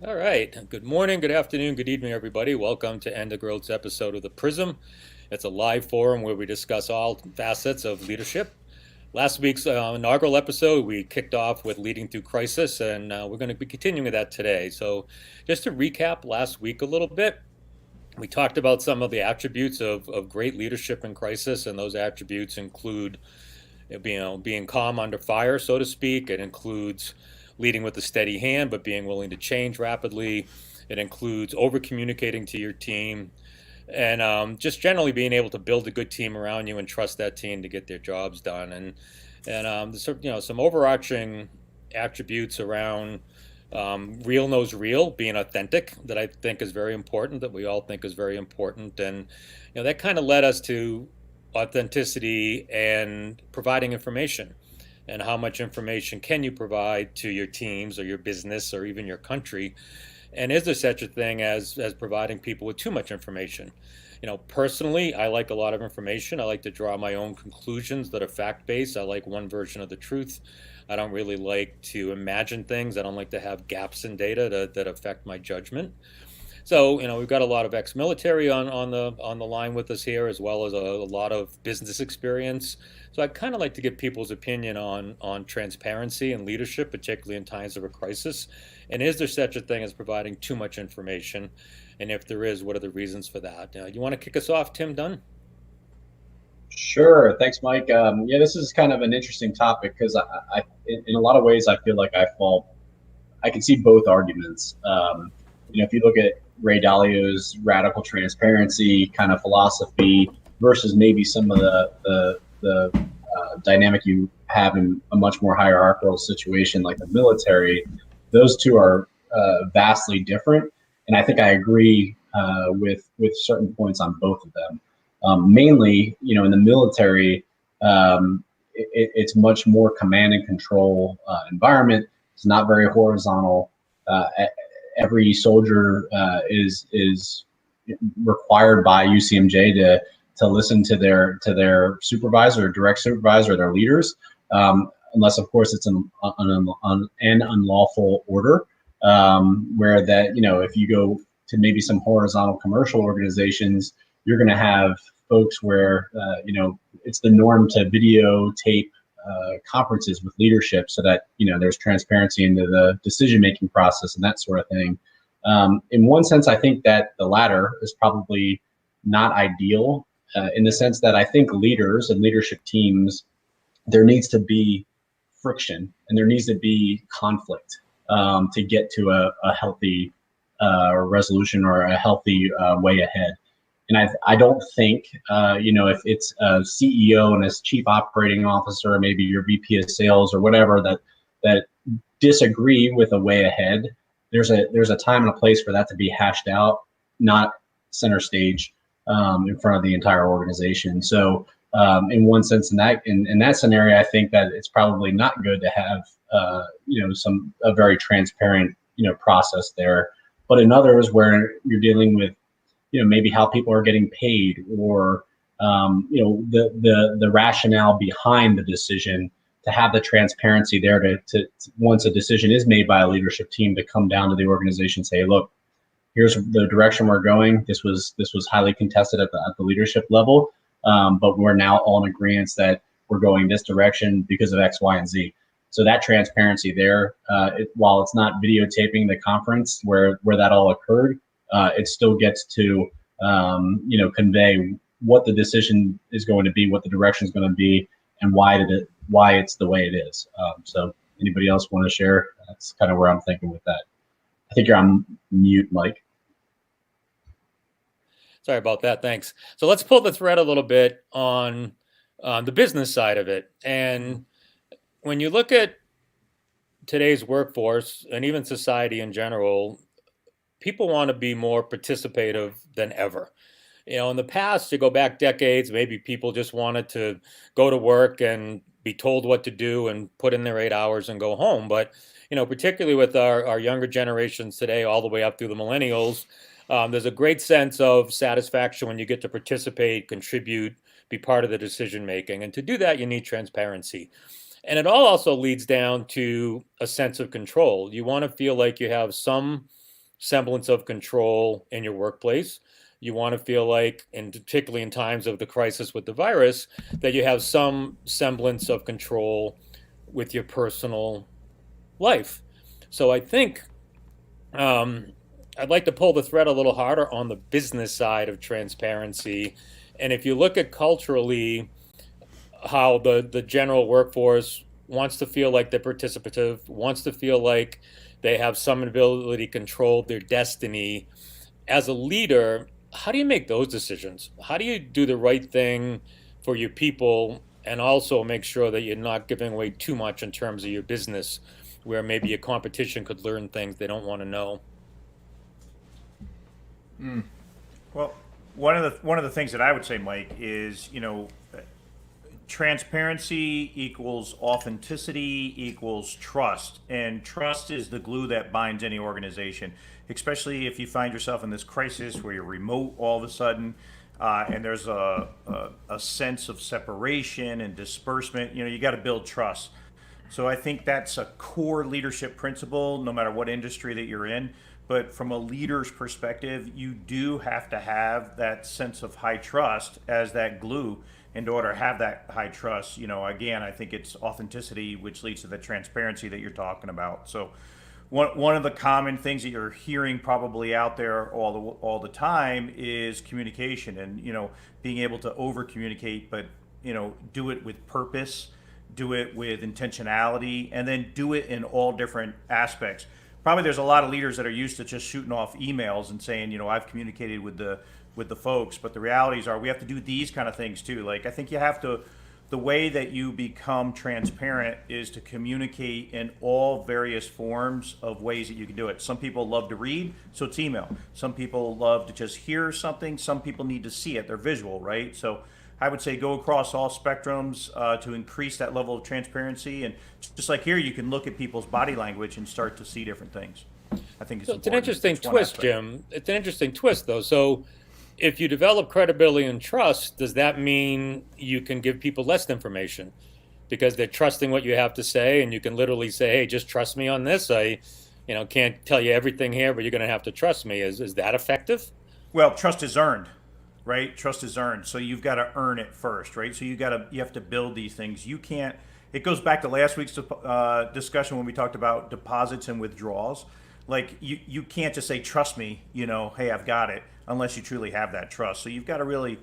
All right. Good morning, good afternoon, good evening, everybody. Welcome to End of Growth's episode of the Prism. It's a live forum where we discuss all facets of leadership. Last week's inaugural episode, we kicked off with leading through crisis, and we're going to be continuing with that today. So, just to recap last week a little bit, we talked about some of the attributes of great leadership in crisis, and those attributes include being calm under fire, so to speak. It includes leading with a steady hand, but being willing to change rapidly. It includes over communicating to your team and just generally being able to build a good team around you and trust that team to get their jobs done. And some overarching attributes around real knows real, being authentic, that I think is very important, that we all think is very important. And that kind of led us to authenticity and providing information. And how much information can you provide to your teams or your business or even your country? And is there such a thing as providing people with too much information? Personally, I like a lot of information. I like to draw my own conclusions that are fact-based. I like one version of the truth. I don't really like to imagine things. I don't like to have gaps in data that affect my judgment. So, we've got a lot of ex-military on the line with us here, as well as a lot of business experience. So I kind of like to get people's opinion on transparency and leadership, particularly in times of a crisis. And is there such a thing as providing too much information? And if there is, what are the reasons for that? You want to kick us off, Tim Dunn? Sure. Thanks, Mike. Yeah, this is kind of an interesting topic because in a lot of ways, I feel like I can see both arguments. If you look at Ray Dalio's radical transparency kind of philosophy versus maybe some of the dynamic you have in a much more hierarchical situation like the military, those two are vastly different. And I think I agree with certain points on both of them. Mainly, in the military, it's much more command and control environment. It's not very horizontal. Uh, every soldier is required by UCMJ to listen to their supervisor, direct supervisor, their leaders, unless of course it's an unlawful order. Where that if you go to maybe some horizontal commercial organizations, you're going to have folks where it's the norm to videotape conferences with leadership so that there's transparency into the decision making process and that sort of thing. In one sense, I think that the latter is probably not ideal in the sense that I think leaders and leadership teams, there needs to be friction and there needs to be conflict to get to a healthy resolution or a healthy way ahead. And I don't think, if it's a CEO and a chief operating officer, maybe your VP of sales or whatever that disagree with a way ahead, there's a time and a place for that to be hashed out, not center stage in front of the entire organization. So in one sense, in that scenario, I think that it's probably not good to have a very transparent process there. But in others where you're dealing with maybe how people are getting paid or the rationale behind the decision, to have the transparency there to once a decision is made by a leadership team, to come down to the organization and say, look, here's the direction we're going. This was highly contested at the leadership level, but we're now all in agreement that we're going this direction because of X, Y, and Z. So that transparency there, while it's not videotaping the conference where that all occurred, it still gets to convey what the decision is going to be, what the direction is going to be, and why it's the way it is. So anybody else want to share? That's kind of where I'm thinking with that. I think you're on mute, Mike. Sorry about that. Thanks. So let's pull the thread a little bit on the business side of it. And when you look at today's workforce and even society in general, people want to be more participative than ever. In the past, to go back decades, maybe people just wanted to go to work and be told what to do and put in their 8 hours and go home. But, particularly with our younger generations today, all the way up through the millennials, there's a great sense of satisfaction when you get to participate, contribute, be part of the decision making. And to do that, you need transparency. And it all also leads down to a sense of control. You want to feel like you have some semblance of control in your workplace. You want to feel like, and particularly in times of the crisis with the virus, that you have some semblance of control with your personal life. So I think um, I'd like to pull the thread a little harder on the business side of transparency. And if you look at culturally, how the general workforce wants to feel like they're participative, wants to feel like they have some ability to control their destiny. As a leader, how do you make those decisions? How do you do the right thing for your people and also make sure that you're not giving away too much in terms of your business, where maybe your competition could learn things they don't want to know? Well, one of the things that I would say, Mike, is transparency equals authenticity equals trust, and trust is the glue that binds any organization. Especially if you find yourself in this crisis where you're remote all of a sudden, and there's a sense of separation and disbursement. You got to build trust. So I think that's a core leadership principle, no matter what industry that you're in. But from a leader's perspective, you do have to have that sense of high trust as that glue in order to have that high trust. Again, I think it's authenticity, which leads to the transparency that you're talking about. So one of the common things that you're hearing probably out there all the time is communication, and being able to over communicate, but do it with purpose, do it with intentionality, and then do it in all different aspects. Probably there's a lot of leaders that are used to just shooting off emails and saying, I've communicated with the folks, but the realities are we have to do these kind of things too. Like, I think you have to, the way that you become transparent is to communicate in all various forms of ways that you can do it. Some people love to read, so it's email. Some people love to just hear something. Some people need to see it. They're visual, right? So I would say go across all spectrums to increase that level of transparency. And just like here, you can look at people's body language and start to see different things. I think it's So it's an important. interesting It's one twist, aspect. Jim. It's an interesting twist, though. So if you develop credibility and trust, does that mean you can give people less information because they're trusting what you have to say, and you can literally say, "Hey, just trust me on this. I can't tell you everything here, but you're going to have to trust me." Is that effective? Well, trust is earned, right? Trust is earned. So you've got to earn it first, right? So you have to build these things. You can't. It goes back to last week's discussion when we talked about deposits and withdrawals. Like you can't just say trust me, hey, I've got it, unless you truly have that trust. So you've got to really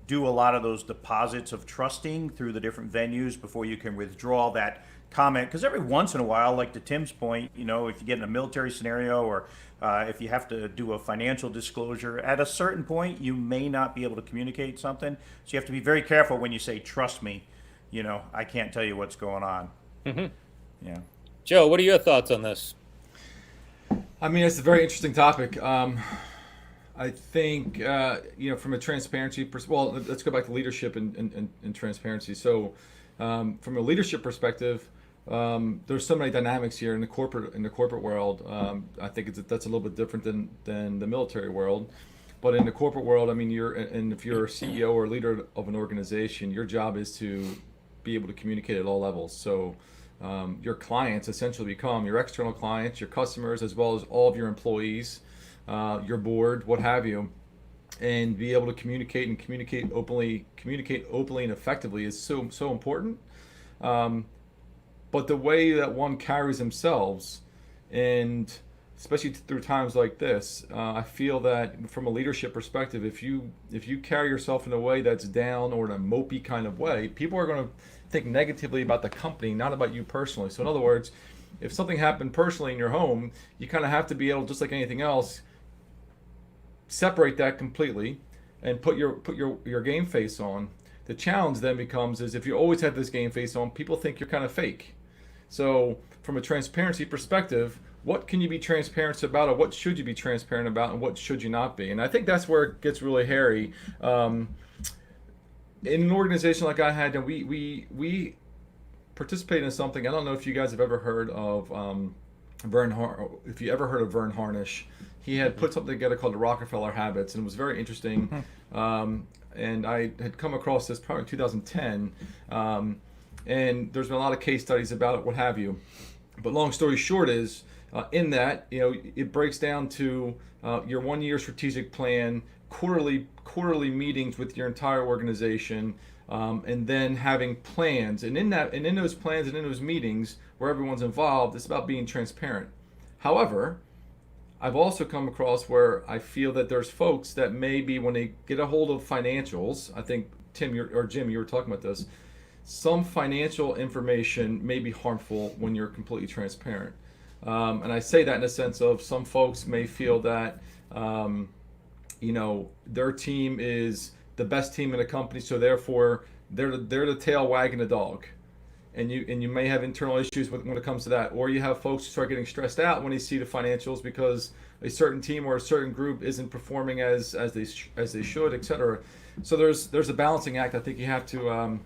do a lot of those deposits of trusting through the different venues before you can withdraw that comment. Because every once in a while, like to Tim's point, if you get in a military scenario or if you have to do a financial disclosure, at a certain point, you may not be able to communicate something. So you have to be very careful when you say, trust me, I can't tell you what's going on. Yeah. Joe, what are your thoughts on this? I mean, it's a very interesting topic. I think, from a transparency well, let's go back to leadership and transparency. So, from a leadership perspective, there's so many dynamics here in the corporate world. I think that's a little bit different than the military world. But in the corporate world, I mean, if you're a CEO or leader of an organization, your job is to be able to communicate at all levels. So your clients essentially become your external clients, your customers, as well as all of your employees, your board, what have you, and be able to communicate openly and effectively is so important. But the way that one carries themselves, and especially through times like this, I feel that from a leadership perspective, if you carry yourself in a way that's down or in a mopey kind of way, people are going to think negatively about the company, not about you personally. So in other words, if something happened personally in your home, you kind of have to be able, just like anything else, separate that completely and put your game face on. The challenge then becomes is if you always have this game face on, people think you're kind of fake. So from a transparency perspective, what can you be transparent about, or what should you be transparent about, and what should you not be? And I think that's where it gets really hairy. In an organization like I had, and we participated in something. I don't know if you guys have ever heard of if you ever heard of Vern Harnish. He had put something together called the Rockefeller Habits, and it was very interesting. And I had come across this probably in 2010. And there's been a lot of case studies about it, what have you. But long story short is in that, it breaks down to your 1 year strategic plan, quarterly meetings with your entire organization, and then having plans. And in those plans and in those meetings where everyone's involved, it's about being transparent. However, I've also come across where I feel that there's folks that maybe when they get a hold of financials, I think Jim, you were talking about this. Some financial information may be harmful when you're completely transparent. And I say that in the sense of some folks may feel that, their team is the best team in the company, so therefore they're the tail wagging the dog. And you may have internal issues when it comes to that. Or you have folks who start getting stressed out when they see the financials because a certain team or a certain group isn't performing as they should, et cetera. So there's a balancing act I think you have to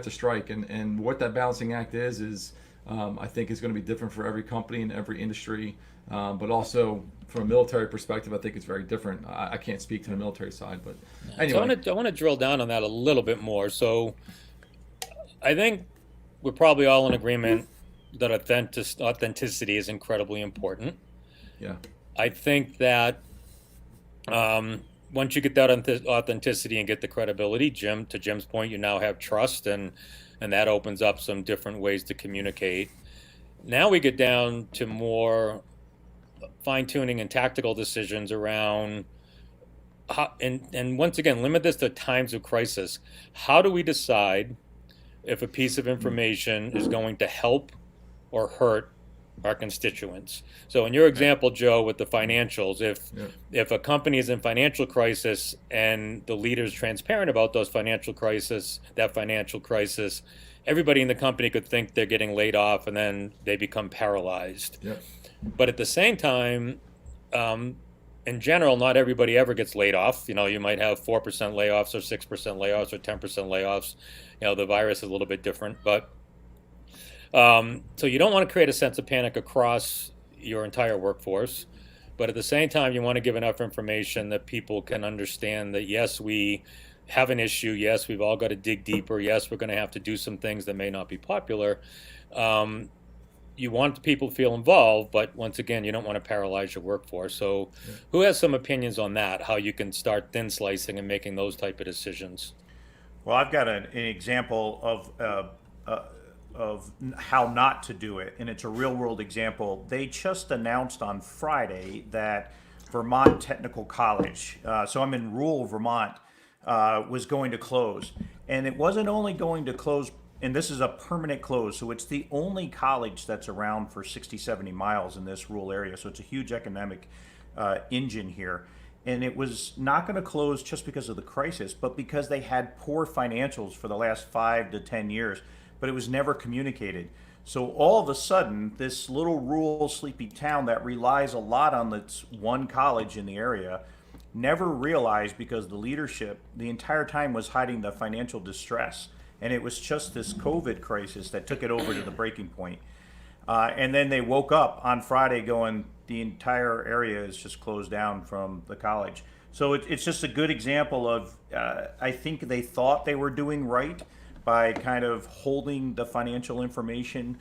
strike, and what that balancing act is I think is going to be different for every company and every industry, but also from a military perspective, I think it's very different. I can't speak to the military side, but anyway. So I want to drill down on that a little bit more. So I think we're probably all in agreement that authenticity is incredibly important. Yeah. I think that once you get that authenticity and get the credibility, to Jim's point, you now have trust, and that opens up some different ways to communicate. Now we get down to more fine-tuning and tactical decisions around how, and once again, limit this to times of crisis. How do we decide if a piece of information is going to help or hurt our constituents? So in your example, Joe, with the financials, if a company is in financial crisis and the leader is transparent about that financial crisis, everybody in the company could think they're getting laid off, and then they become paralyzed. Yeah. But at the same time, in general, not everybody ever gets laid off. You might have 4% layoffs or 6% layoffs or 10% layoffs. The virus is a little bit different, but so you don't want to create a sense of panic across your entire workforce, but at the same time, you want to give enough information that people can understand that, yes, we have an issue. Yes, we've all got to dig deeper. Yes, we're going to have to do some things that may not be popular. You want people to feel involved, but once again, you don't want to paralyze your workforce. So who has some opinions on that, how you can start thin slicing and making those type of decisions? Well, I've got an example of how not to do it, and it's a real world example. They just announced on Friday that Vermont Technical College, so I'm in rural Vermont, was going to close. And it wasn't only going to close, and this is a permanent close, so it's the only college that's around for 60, 70 miles in this rural area. So it's a huge economic engine here. And it was not going to close just because of the crisis, but because they had poor financials for the last 5 to 10 years, but it was never communicated. So all of a sudden, this little rural sleepy town that relies a lot on this one college in the area never realized, because the leadership the entire time was hiding the financial distress. And it was just this COVID crisis that took it over to the breaking point. And then they woke up on Friday going, the entire area is just closed down from the college. So it's just a good example of, I think they thought they were doing right by kind of holding the financial information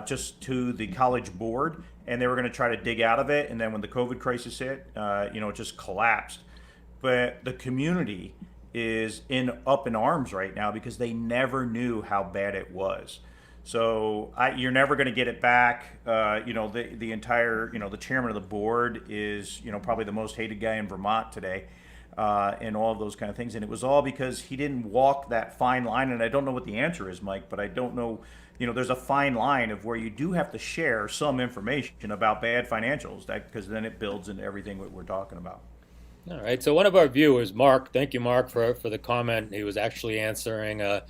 just to the college board, and they were going to try to dig out of it. And then when the COVID crisis hit, it just collapsed. But the community is up in arms right now because they never knew how bad it was. So you're never going to get it back. The entire, the chairman of the board is, probably the most hated guy in Vermont today, and all of those kind of things. And it was all because he didn't walk that fine line. And I don't know what the answer is, Mike, but I don't know, there's a fine line of where you do have to share some information about bad financials, because then it builds into everything that we're talking about. All right. So one of our viewers, Mark, thank you, Mark, for the comment. He was actually answering a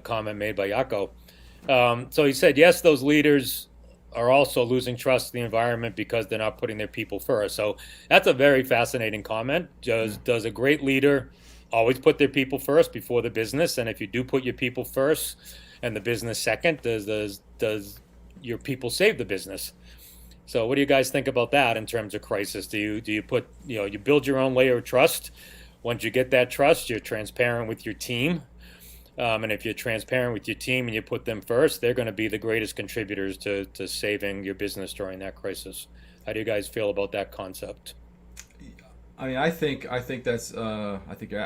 comment made by Yako. So he said, yes, those leaders are also losing trust in the environment because they're not putting their people first. So that's a very fascinating comment. Does a great leader always put their people first before the business? And if you do put your people first and the business second, does your people save the business? So what do you guys think about that in terms of crisis? Do you put, you build your own layer of trust? Once you get that trust, you're transparent with your team. And if you're transparent with your team and you put them first, they're going to be the greatest contributors to saving your business during that crisis. How do you guys feel about that concept? I mean, I think that's I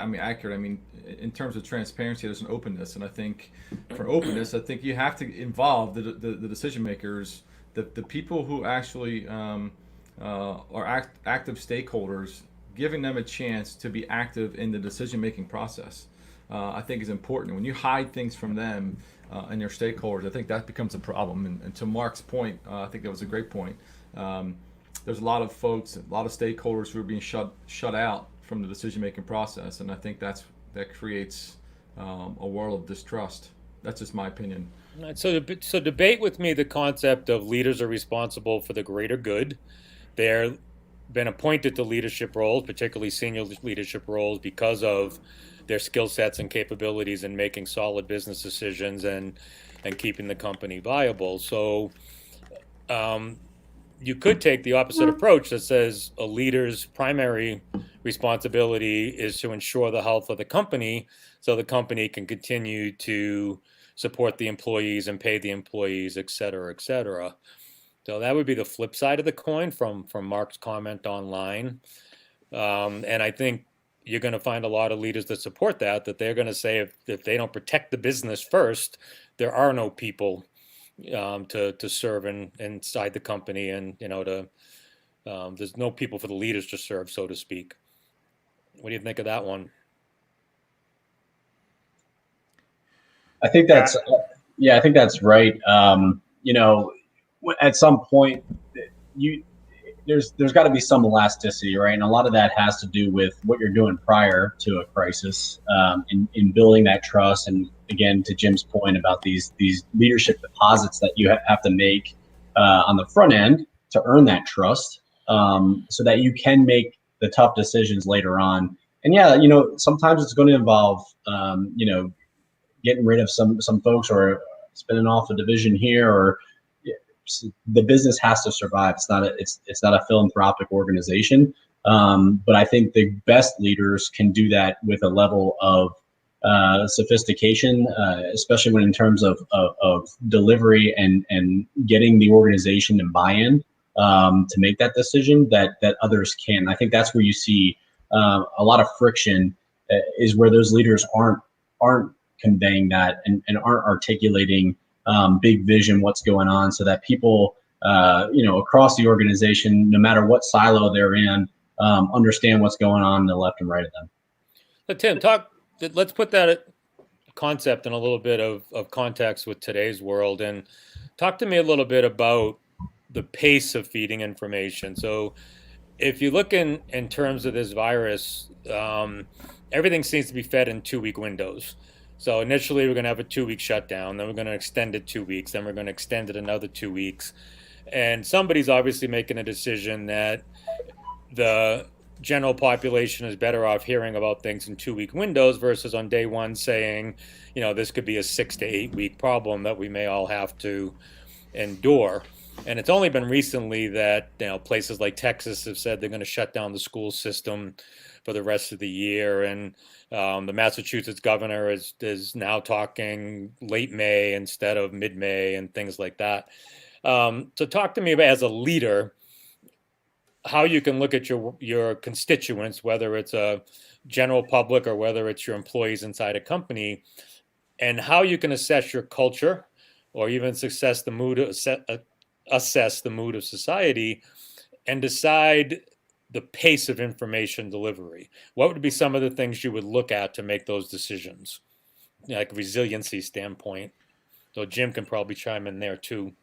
mean accurate. I mean, in terms of transparency, there's an openness, and I think for openness, I think you have to involve the decision makers, the people who actually are active stakeholders, giving them a chance to be active in the decision making process. I think is important. When you hide things from them and your stakeholders, I think that becomes a problem. And to Mark's point, I think that was a great point. There's a lot of folks, a lot of stakeholders who are being shut out from the decision making process, and I think that creates a world of distrust. That's just my opinion. Right, so debate with me the concept of leaders are responsible for the greater good. They're been appointed to leadership roles, particularly senior leadership roles, because of their skill sets and capabilities in making solid business decisions and keeping the company viable. So you could take the opposite approach that says a leader's primary responsibility is to ensure the health of the company so the company can continue to support the employees and pay the employees, et cetera, et cetera. So that would be the flip side of the coin from Mark's comment online. And I think you're going to find a lot of leaders that support that they're going to say if they don't protect the business first, there are no people to serve inside the company, and there's no people for the leaders to serve, so to speak. What do you think of that one? I think that's I think that's right. At some point, you there's got to be some elasticity, right? And a lot of that has to do with what you're doing prior to a crisis, in building that trust. And again, to Jim's point about these leadership deposits that you have to make on the front end to earn that trust, so that you can make the tough decisions later on. And sometimes it's going to involve, getting rid of some folks or spinning off a division here, or the business has to survive. It's not a philanthropic organization, but I think the best leaders can do that with a level of sophistication, especially when in terms of delivery and getting the organization and buy-in to make that decision that others can. I think that's where you see a lot of friction, is where those leaders aren't conveying that and aren't articulating big vision, what's going on, so that people, across the organization, no matter what silo they're in, understand what's going on to the left and right of them. So Tim, let's put that concept in a little bit of context with today's world, and talk to me a little bit about the pace of feeding information. So if you look in terms of this virus, everything seems to be fed in 2-week windows. So initially we're going to have a 2-week shutdown, then we're going to extend it 2 weeks, then we're going to extend it another 2 weeks. And somebody's obviously making a decision that the general population is better off hearing about things in 2-week windows versus on day one saying, this could be a 6 to 8 week problem that we may all have to endure. And it's only been recently that places like Texas have said they're going to shut down the school system for the rest of the year, and the Massachusetts governor is now talking late May instead of mid-May and things like that. So talk to me about, as a leader, how you can look at your constituents, whether it's a general public or whether it's your employees inside a company, and how you can assess your culture or even assess the mood of society and decide the pace of information delivery. What would be some of the things you would look at to make those decisions, like resiliency standpoint? So Jim can probably chime in there too.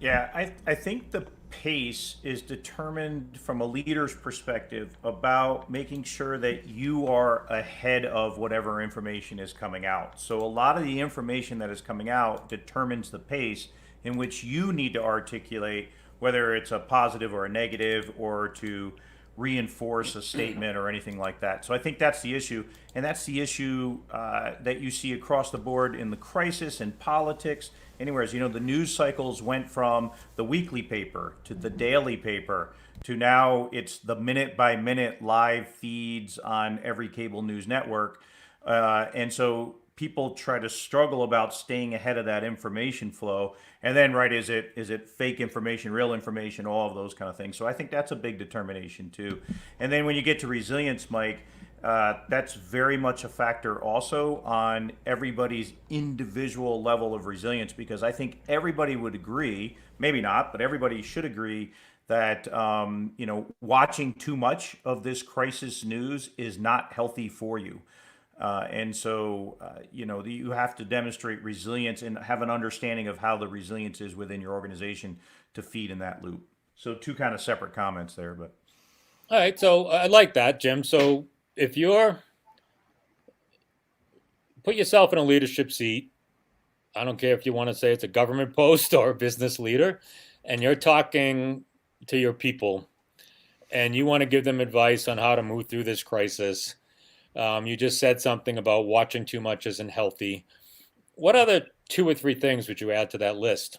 Yeah, I think the pace is determined from a leader's perspective about making sure that you are ahead of whatever information is coming out. So a lot of the information that is coming out determines the pace in which you need to articulate, whether it's a positive or a negative, or to reinforce a statement or anything like that. So I think that's the issue, and that's the issue that you see across the board in the crisis, in politics, anywhere. The news cycles went from the weekly paper to the daily paper to now it's the minute by minute live feeds on every cable news network. And so people try to struggle about staying ahead of that information flow. And then, right, is it fake information, real information, all of those kind of things. So I think that's a big determination too. And then when you get to resilience, Mike, that's very much a factor also on everybody's individual level of resilience, because I think everybody would agree, maybe not, but everybody should agree that watching too much of this crisis news is not healthy for you. And so, you have to demonstrate resilience and have an understanding of how the resilience is within your organization to feed in that loop. So, two kind of separate comments there, but All right, so I like that, Jim. So if you're put yourself in a leadership seat, I don't care if you want to say it's a government post or a business leader, and you're talking to your people and you want to give them advice on how to move through this crisis. You just said something about watching too much isn't healthy. What other 2 or 3 things would you add to that list?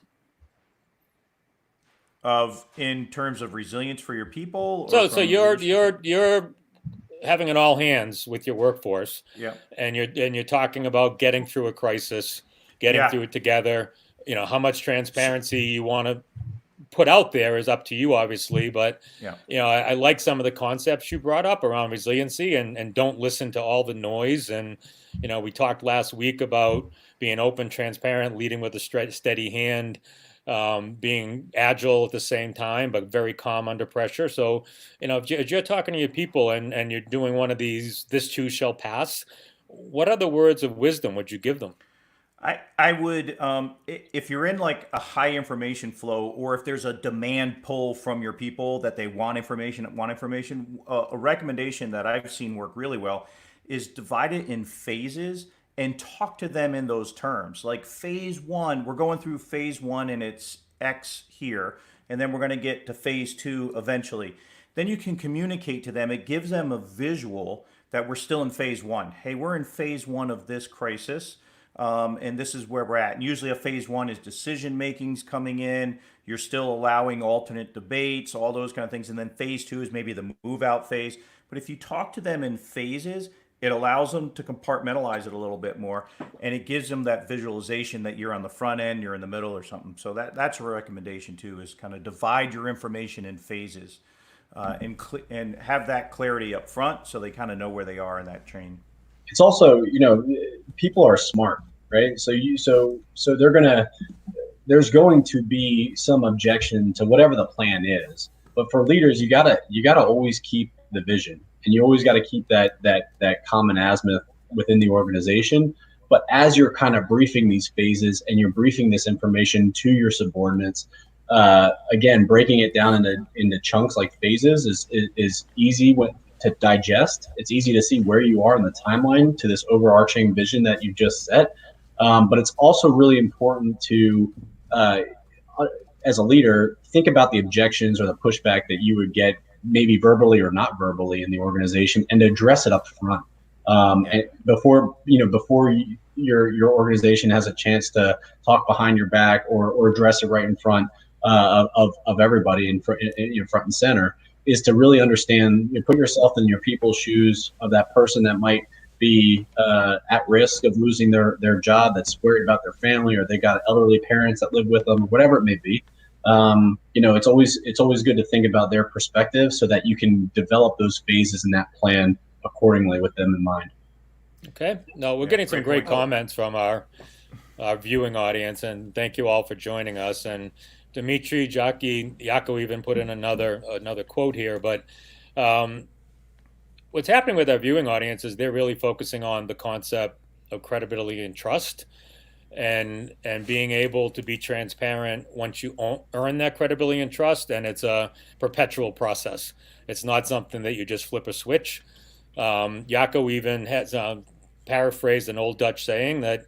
of in terms of resilience for your people, or So from you're leadership? you're having an all hands with your workforce, Yeah, and you're talking about getting through a crisis, getting yeah. through it together. How much transparency you want to put out there is up to you, obviously. But Yeah. I like some of the concepts you brought up around resiliency, and don't listen to all the noise. And we talked last week about being open, transparent, leading with a steady hand, being agile at the same time, but very calm under pressure. So, if you're talking to your people and you're doing one of these, this too shall pass, what other words of wisdom would you give them? I would, if you're in like a high information flow, or if there's a demand pull from your people that they want information, a recommendation that I've seen work really well is divide it in phases and talk to them in those terms. Like phase one, we're going through phase one and it's X here, and then we're going to get to phase two eventually. Then you can communicate to them. It gives them a visual that we're still in phase one. Hey, we're in phase one of this crisis. And this is where we're at. And usually, a phase one is decision making's coming in. You're still allowing alternate debates, all those kind of things. And then phase two is maybe the move out phase. But if you talk to them in phases, it allows them to compartmentalize it a little bit more, and it gives them that visualization that you're on the front end, you're in the middle, or something. So that's a recommendation too: is kind of divide your information in phases, and have that clarity up front, so they kind of know where they are in that train. It's also, people are smart, right? So they're gonna there's going to be some objection to whatever the plan is. But for leaders, you gotta always keep the vision, and you always got to keep that common azimuth within the organization. But as you're kind of briefing these phases and you're briefing this information to your subordinates, again, breaking it down into chunks like phases is easy to digest. It's easy to see where you are in the timeline to this overarching vision that you just set. But it's also really important to, as a leader, think about the objections or the pushback that you would get, maybe verbally or not verbally, in the organization, and address it up front. And before your organization has a chance to talk behind your back or address it right in front of everybody in front and center, is to really understand, put yourself in your people's shoes of that person that might be at risk of losing their job, that's worried about their family, or they got elderly parents that live with them, or whatever it may be. It's always good to think about their perspective so that you can develop those phases in that plan accordingly with them in mind. Okay. No, we're getting some great point. comments from our viewing audience, and thank you all for joining us. And Dimitri, Yako even put in another quote here. But what's happening with our viewing audience is they're really focusing on the concept of credibility and trust, and being able to be transparent once you earn that credibility and trust. And it's a perpetual process. It's not something that you just flip a switch. Yako even has paraphrased an old Dutch saying that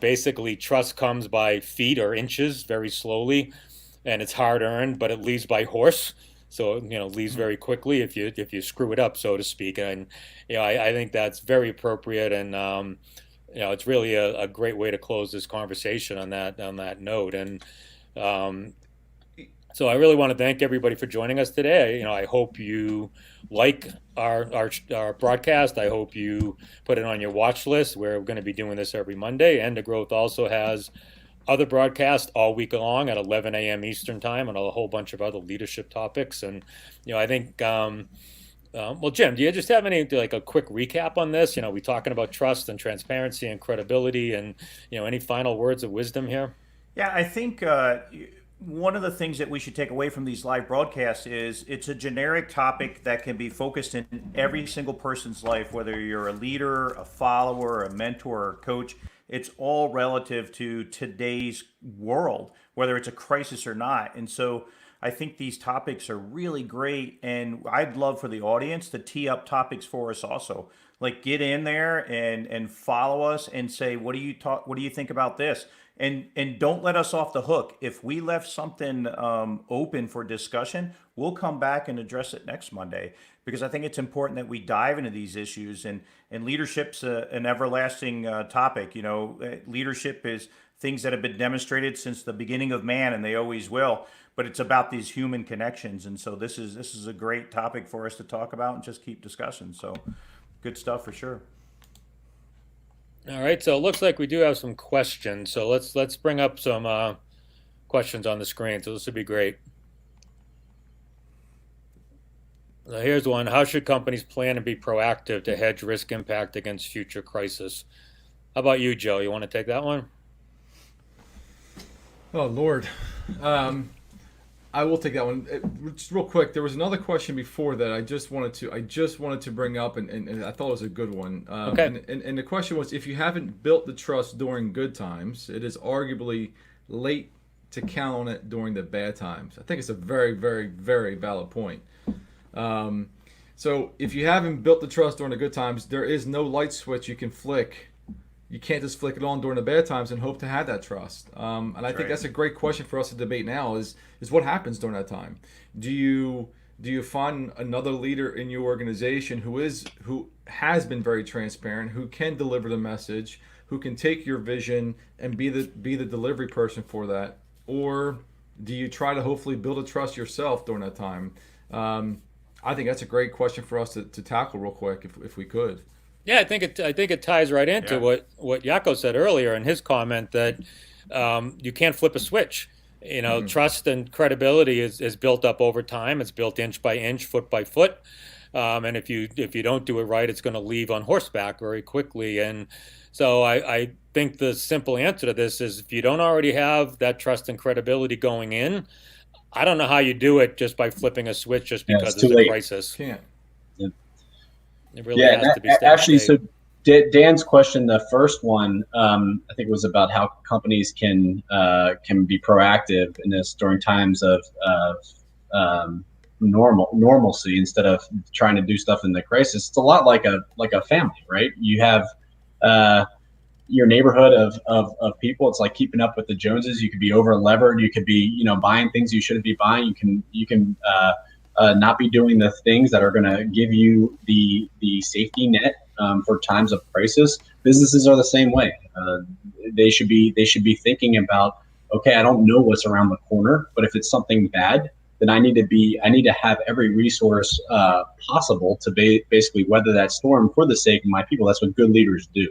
basically trust comes by feet or inches, very slowly, and it's hard earned, but it leaves by horse. So it leaves very quickly if you screw it up, so to speak. And I think that's very appropriate, and it's really a great way to close this conversation on that note. And So I really want to thank everybody for joining us today. I hope you like our broadcast. I hope you put it on your watch list. We're going to be doing this every Monday. End of Growth also has other broadcasts all week long at 11 a.m. Eastern time on a whole bunch of other leadership topics. And I think, well, Jim, do you just have like a quick recap on this? We talking about trust and transparency and credibility, and any final words of wisdom here? Yeah, I think one of the things that we should take away from these live broadcasts is it's a generic topic that can be focused in every single person's life, whether you're a leader, a follower, a mentor, or a coach. It's all relative to today's world, whether it's a crisis or not. And so I think these topics are really great. And I'd love for the audience to tee up topics for us also. Like get in there and follow us and say, what do you think about this? And don't let us off the hook. If we left something open for discussion, we'll come back and address it next Monday, because I think it's important that we dive into these issues. And leadership's an everlasting topic. Leadership is things that have been demonstrated since the beginning of man, and they always will. But it's about these human connections, and so this is a great topic for us to talk about and just keep discussing. So, good stuff for sure. All right, so it looks like we do have some questions. So let's bring up some questions on the screen. So this would be great. So here's one. How should companies plan and be proactive to hedge risk impact against future crisis? How about you, Joe? You want to take that one? Oh Lord, I will take that one. Just real quick, there was another question before that I just wanted to bring up, and I thought it was a good one. Okay. And the question was, if you haven't built the trust during good times, it is arguably late to count on it during the bad times. I think it's a very, very, very valid point. So if you haven't built the trust during the good times, there is no light switch you can flick. You can't just flick it on during the bad times and hope to have that trust. And I think that's a great question for us to debate now is what happens during that time? Do you find another leader in your organization who has been very transparent, who can deliver the message, who can take your vision and be the delivery person for that? Or do you try to hopefully build a trust yourself during that time? I think that's a great question for us to tackle real quick if we could. Yeah, I think it ties right into what Jaco said earlier in his comment that you can't flip a switch. Trust and credibility is built up over time. It's built inch by inch, foot by foot. And if you don't do it right, it's going to leave on horseback very quickly. And so I think the simple answer to this is if you don't already have that trust and credibility going in, I don't know how you do it just by flipping a switch just because there's a crisis. Can't. It really has to be actually. So Dan's question, the first one, I think was about how companies can be proactive in this during times of normalcy instead of trying to do stuff in the crisis. It's a lot like a family, right? You have your neighborhood of people. It's like keeping up with the Joneses. You could be over levered. You could be buying things you shouldn't be buying. You can not be doing the things that are going to give you the safety net for times of crisis. Businesses are the same way. They should be thinking about, okay, I don't know what's around the corner, but if it's something bad, then I need to have every resource possible to basically weather that storm for the sake of my people. That's what good leaders do.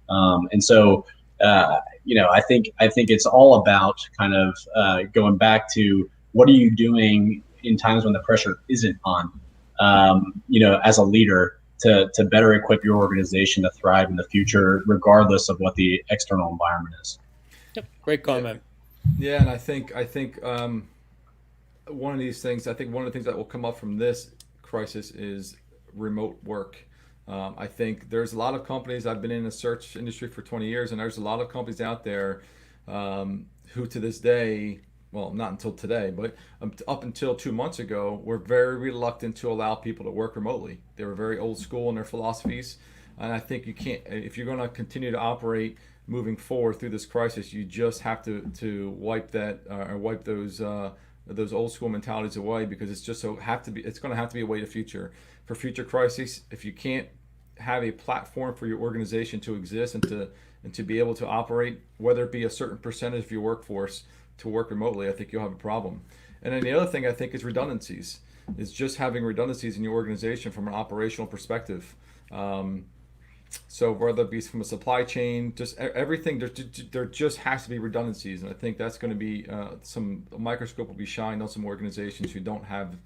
And so I think it's all about kind of going back to what are you doing in times when the pressure isn't on, as a leader to better equip your organization to thrive in the future, regardless of what the external environment is. Yep. Great comment. Yeah. And I think one of the things that will come up from this crisis is remote work. I think there's a lot of companies. I've been in the search industry for 20 years, and there's a lot of companies out there who to this day, well, not until today, but up until 2 months ago, were very reluctant to allow people to work remotely. They were very old school in their philosophies. And I think you can't, if you're going to continue to operate moving forward through this crisis, you just have to wipe those old school mentalities away, because it's going to have to be a way to future. For future crises, if you can't have a platform for your organization to exist and to be able to operate, whether it be a certain percentage of your workforce to work remotely, I think you'll have a problem. And then the other thing I think is redundancies. Is just having redundancies in your organization from an operational perspective. So whether it be from a supply chain, just everything, there just has to be redundancies, and I think that's going to be a microscope will be shined on some organizations who don't have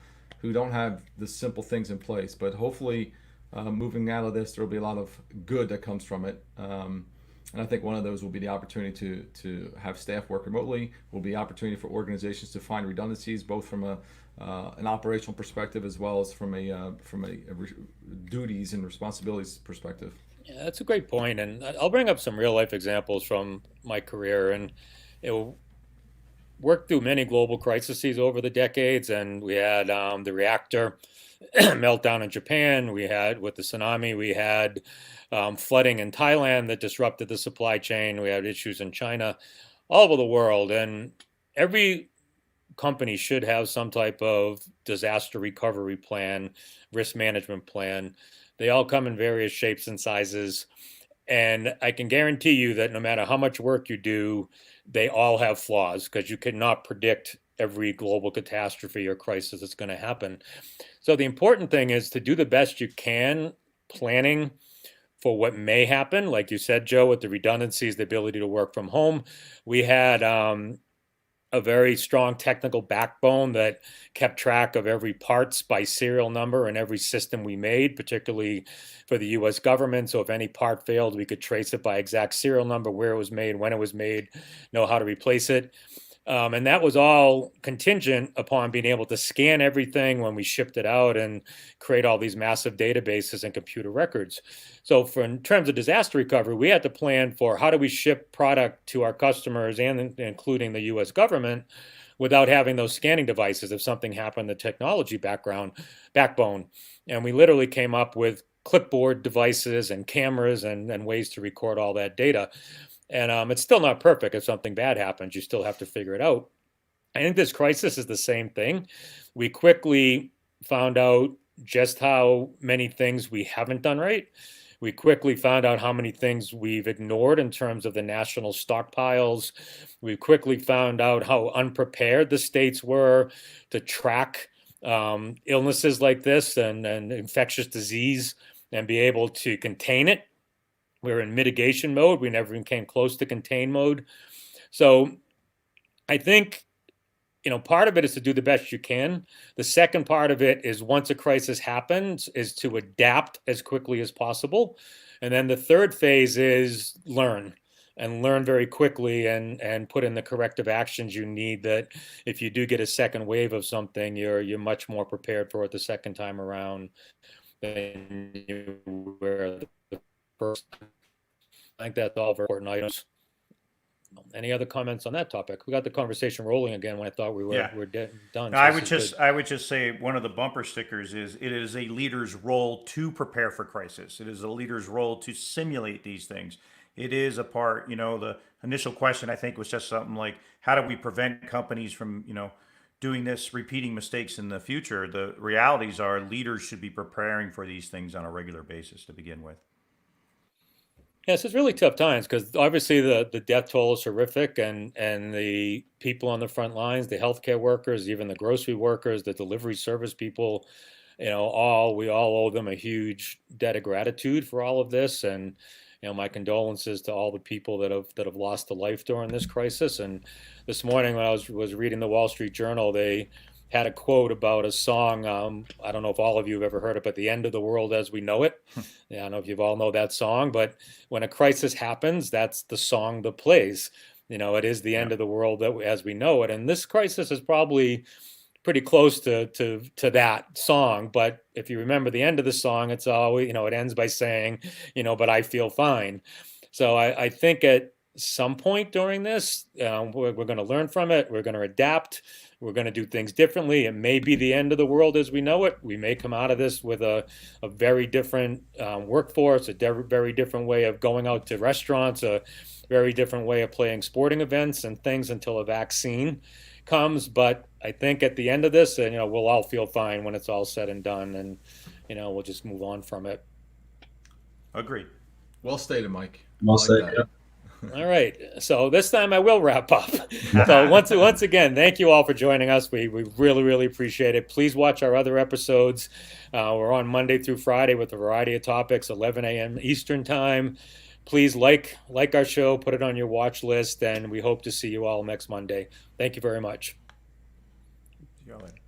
the simple things in place. But hopefully, moving out of this, there will be a lot of good that comes from it. And I think one of those will be the opportunity to have staff work remotely. Will be opportunity for organizations to find redundancies, both from an operational perspective as well as from a duties and responsibilities perspective. Yeah, that's a great point, and I'll bring up some real life examples from my career, and worked through many global crises over the decades, and we had the reactor meltdown in Japan. We had with the tsunami, we had flooding in Thailand that disrupted the supply chain. We had issues in China, all over the world, and every company should have some type of disaster recovery plan, risk management plan. They all come in various shapes and sizes. And I can guarantee you that no matter how much work you do, they all have flaws because you cannot predict every global catastrophe or crisis that's going to happen. So the important thing is to do the best you can planning for what may happen. Like you said, Joe, with the redundancies, the ability to work from home. We had a very strong technical backbone that kept track of every parts by serial number in every system we made, particularly for the US government. So if any part failed, we could trace it by exact serial number, where it was made, when it was made, know how to replace it. And that was all contingent upon being able to scan everything when we shipped it out and create all these massive databases and computer records. So in terms of disaster recovery, we had to plan for how do we ship product to our customers and including the US government without having those scanning devices if something happened, the technology backbone. And we literally came up with clipboard devices and cameras and ways to record all that data. And it's still not perfect. If something bad happens, you still have to figure it out. I think this crisis is the same thing. We quickly found out just how many things we haven't done right. We quickly found out how many things we've ignored in terms of the national stockpiles. We quickly found out how unprepared the states were to track illnesses like this and infectious disease and be able to contain it. We were in mitigation mode. We never even came close to contain mode. So I think, part of it is to do the best you can. The second part of it is once a crisis happens is to adapt as quickly as possible. And then the third phase is learn very quickly and put in the corrective actions you need, that if you do get a second wave of something, you're much more prepared for it the second time around than you were the first. I think that's all very important items. Any other comments on that topic? We got the conversation rolling again when I thought we were done. So I would just say one of the bumper stickers is it is a leader's role to prepare for crisis. It is a leader's role to simulate these things. It is a part. The initial question I think was just something like, how do we prevent companies from doing this, repeating mistakes in the future? The realities are leaders should be preparing for these things on a regular basis to begin with. Yes, it's really tough times because obviously the death toll is horrific, and the people on the front lines, the healthcare workers, even the grocery workers, the delivery service people, we all owe them a huge debt of gratitude for all of this. And my condolences to all the people that have lost a life during this crisis. And this morning when I was reading the Wall Street Journal, they had a quote about a song. I don't know if all of you have ever heard it, but "The End of the World as We Know It." Yeah, I don't know if you all know that song, but when a crisis happens, that's the song that plays. It is the end of the world as we know it. And this crisis is probably pretty close to that song. But if you remember the end of the song, it's always, it ends by saying, but I feel fine. So I think at some point during this, we're going to learn from it. We're going to adapt. We're going to do things differently. It may be the end of the world as we know it. We may come out of this with a very different workforce, a very different way of going out to restaurants, a very different way of playing sporting events and things until a vaccine comes. But I think at the end of this, we'll all feel fine when it's all said and done, and we'll just move on from it. Agreed. Well stated, Mike. Well said. Yeah. All right. So this time I will wrap up. So once again, thank you all for joining us. We really, really appreciate it. Please watch our other episodes. We're on Monday through Friday with a variety of topics, 11 a.m. Eastern time. Please like our show, put it on your watch list, and we hope to see you all next Monday. Thank you very much. See you all later.